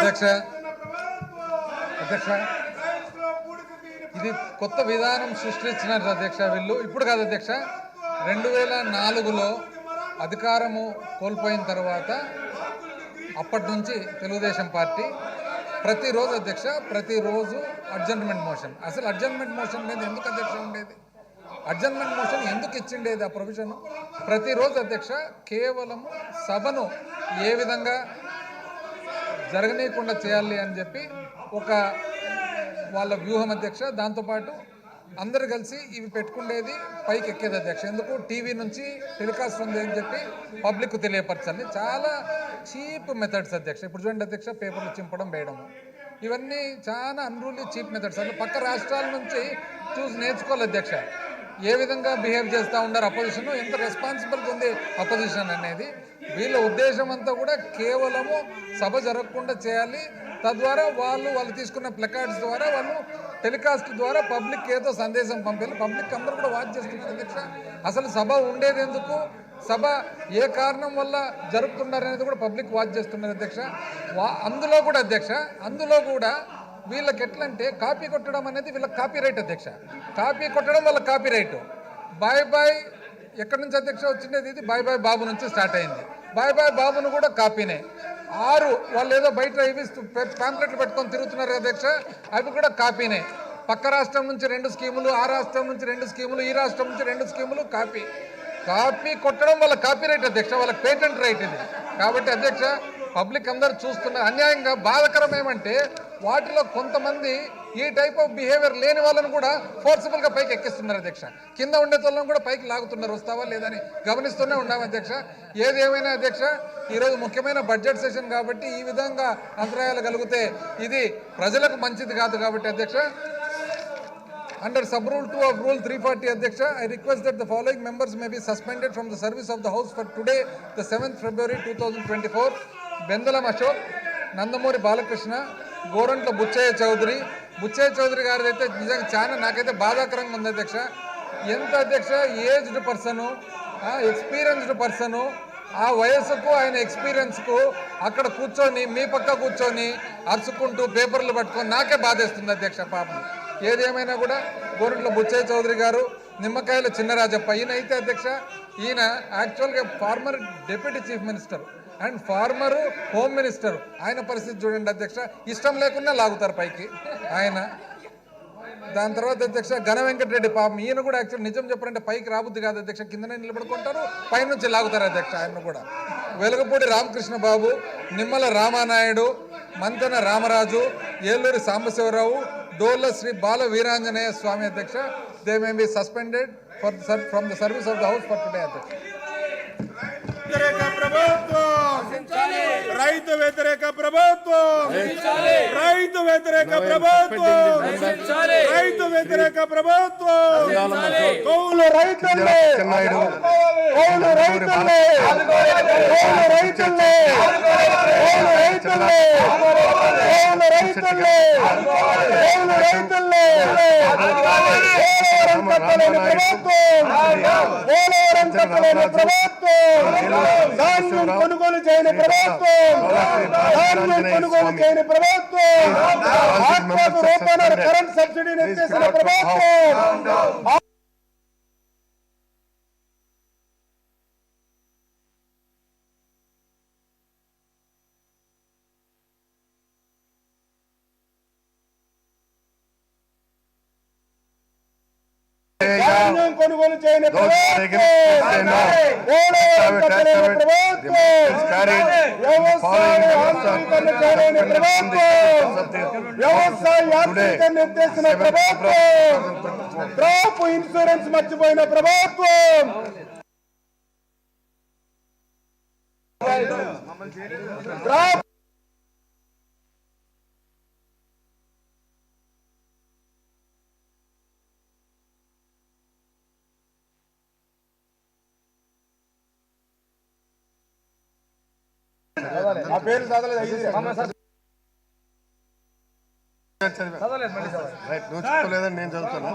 అధ్యక్ష అధ్యక్ష ఇది కొత్త విధానం సృష్టించినారు అధ్యక్ష. వీళ్ళు ఇప్పుడు కాదు అధ్యక్ష, 2004లో అధికారము కోల్పోయిన తర్వాత అప్పటి నుంచి తెలుగుదేశం పార్టీ ప్రతిరోజు అధ్యక్ష, ప్రతిరోజు అడ్జర్న్మెంట్ మోషన్. అసలు అడ్జర్న్మెంట్ మోషన్ అనేది ఎందుకు అధ్యక్ష ఉండేది? అడ్జర్న్మెంట్ మోషన్ ఎందుకు ఇచ్చిండేది ఆ ప్రొవిజన్? ప్రతిరోజు అధ్యక్ష కేవలము సభను ఏ విధంగా జరగనీయకుండా చేయాలి అని చెప్పి ఒక వాళ్ళ వ్యూహం అధ్యక్ష. దాంతోపాటు అందరు కలిసి ఇవి పెట్టుకుండేది పైకి ఎక్కేది అధ్యక్ష. ఎందుకు? టీవీ నుంచి టెలికాస్ట్ ఉంది అని చెప్పి పబ్లిక్ తెలియపరచాలి. చాలా చీప్ మెథడ్స్ అధ్యక్ష. ఇప్పుడు చూడండి అధ్యక్ష, పేపర్లు చింపడం, వేయడము, ఇవన్నీ చాలా అన్రూలీ చీప్ మెథడ్స్. అంటే పక్క రాష్ట్రాల నుంచి చూసి నేర్చుకోవాలి అధ్యక్ష. ఏ విధంగా బిహేవ్ చేస్తూ ఉన్నారు అపోజిషన్, ఎంత రెస్పాన్సిబుల్గా ఉంది అపోజిషన్ అనేది. వీళ్ళ ఉద్దేశం అంతా కూడా కేవలము సభ జరగకుండా చేయాలి. తద్వారా వాళ్ళు తీసుకున్న ప్లకార్డ్స్ ద్వారా, వాళ్ళు టెలికాస్ట్ ద్వారా పబ్లిక్ ఏదో సందేశం పంపాలి. పబ్లిక్ అందరూ కూడా వాచ్ చేస్తున్నారు అధ్యక్ష. అసలు సభ ఉండేది ఎందుకు, సభ ఏ కారణం వల్ల జరుపుతున్నారు అనేది కూడా పబ్లిక్ వాచ్ చేస్తున్నారు అధ్యక్ష. అందులో కూడా అధ్యక్ష, అందులో కూడా వీళ్ళకి ఎట్లంటే కాపీ కొట్టడం అనేది వీళ్ళకి కాపీ రైట్ అధ్యక్ష. కాపీ కొట్టడం వాళ్ళ కాపీ రైట్. బాయ్ బాయ్ ఎక్కడి నుంచి అధ్యక్ష వచ్చిండేది? ఇది బాయ్ బాయ్ బాబు నుంచి స్టార్ట్ అయింది. బాయ్ బాయ్ బాబును కూడా కాపీనే. 6 వాళ్ళు ఏదో బయట ఇవి ప్యాంప్లెట్లు పెట్టుకొని తిరుగుతున్నారు అధ్యక్ష, అవి కూడా కాపీనే. పక్క రాష్ట్రం నుంచి 2 స్కీములు, ఆ రాష్ట్రం నుంచి 2 స్కీములు, ఈ రాష్ట్రం నుంచి 2 స్కీములు, కాపీ. కాపీ కొట్టడం వాళ్ళ కాపీ రైట్ అధ్యక్ష, వాళ్ళకి పేటెంట్ రైట్ ఇది. కాబట్టి అధ్యక్ష పబ్లిక్ అందరూ చూస్తున్నారు. అన్యాయంగా బాధకరం ఏమంటే వాటిలో కొంతమంది ఈ టైప్ ఆఫ్ బిహేవియర్ లేని వాళ్ళని కూడా ఫోర్సిబుల్గా పైకి ఎక్కిస్తున్నారు అధ్యక్ష. కింద ఉండే వాళ్ళని కూడా పైకి లాగుతున్నారు, వస్తావా లేదని గమనిస్తూనే ఉన్నాం అధ్యక్ష. ఏది ఏమైనా అధ్యక్ష, ఈరోజు ముఖ్యమైన బడ్జెట్ సెషన్ కాబట్టి ఈ విధంగా అంతరాయాలు కలిగితే ఇది ప్రజలకు మంచిది కాదు. కాబట్టి అధ్యక్ష, under sub rule 2 of rule 340 అధ్యక్ష, I request that the following members may be suspended from the service of the house for today, the 7th February 2024. Bendalam Ashok, Nandamuri Balakrishna, Gorantla Buchaiah Chowdary. Buchaiah Chowdary గారిది అయితే నిజంగా చాలా నాకైతే బాధాకరంగా ఉంది అధ్యక్ష. ఎంత అధ్యక్ష ఏజ్డ్ పర్సను, ఎక్స్పీరియన్స్డ్ పర్సను, ఆ వయస్సుకు ఆయన ఎక్స్పీరియన్స్కు అక్కడ కూర్చొని మీ పక్క కూర్చొని అరుచుకుంటూ పేపర్లు పట్టుకొని నాకే బాధేస్తుంది అధ్యక్ష పాపం. ఏదేమైనా కూడా గోరంట్ల బుచ్చయ్య చౌదరి గారు, నిమ్మకాయల చిన్నరాజప్ప, ఈయన అయితే అధ్యక్ష ఈయన యాక్చువల్గా former deputy chief minister and former home minister. ఆయన పరిస్థితి చూడండి అధ్యక్ష, ఇష్టం లేకుండా లాగుతారు పైకి ఆయన. దాని తర్వాత అధ్యక్ష ఘన వెంకటరెడ్డి పాపం, ఈయన కూడా యాక్చువల్ నిజం చెప్పారంటే పైకి రాబుద్ది కాదు అధ్యక్ష, కిందనే నిలబడుకుంటారు, పైనుంచి లాగుతారు అధ్యక్ష ఆయన కూడా. వెలగపూడి రామకృష్ణ బాబు, నిమ్మల రామానాయుడు, మంతెన రామరాజు, ఏలూరి సాంబశివరావు, డోల్ల శ్రీ బాల వీరాంజనేయ స్వామి అధ్యక్ష. They may be suspended from the service of the house for today అధ్యక్ష. రైతు వ్యతిరేక ప్రభుత్వం, రైతు వ్యతిరేక ప్రభుత్వం, రైతు వ్యతిరేక ప్రభుత్వం. కౌలు రైతుల్ని, కౌలు రైతుల్ని, కౌలు రైతుల్ని, కౌలు రైతుల్ని, కౌలు రైతుల్ని, కౌలు రైతుల్ని. పోలవరం కట్టలేని ప్రభుత్వం, పోలవరం కట్టలేని ప్రభుత్వం, ధాన్యం కొనుగోలు చేయని ప్రభుత్వం, ధాన్యం కొనుగోలు చేయని ప్రభుత్వం, ఆత్మకు రూపాయల కరెంట్ సబ్సిడీని ఎత్తేసిన ప్రభుత్వం. ధాన్యం కొనుగోలు చేయని ప్రభుత్వం, వ్యవసాయ యాంత్రీకరణ చేయని ప్రభుత్వం, వ్యవసాయ యాంత్రీకరణ ఎత్తేసిన ప్రభుత్వం, క్రాప్ ఇన్సూరెన్స్ మర్చిపోయిన ప్రభుత్వం, క్రాప్ ఆ పేరు చదవలేదు. నువ్వు చెప్పలేదని నేను చదువుతాను.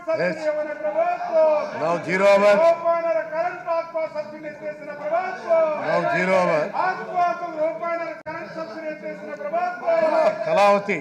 సబ్సిడీ ఇవ్వని ప్రభుత్వం. Now 0 hour. రూపాయన్నర కరెంట్ ఆత్మ సబ్సిడీ ఎత్తేసిన ప్రభుత్వం. Now 0 hour. ఆత్మకు రూపాయన్నర కరెంట్ సబ్సిడీ ఎత్తేసిన ప్రభుత్వం. కళావతి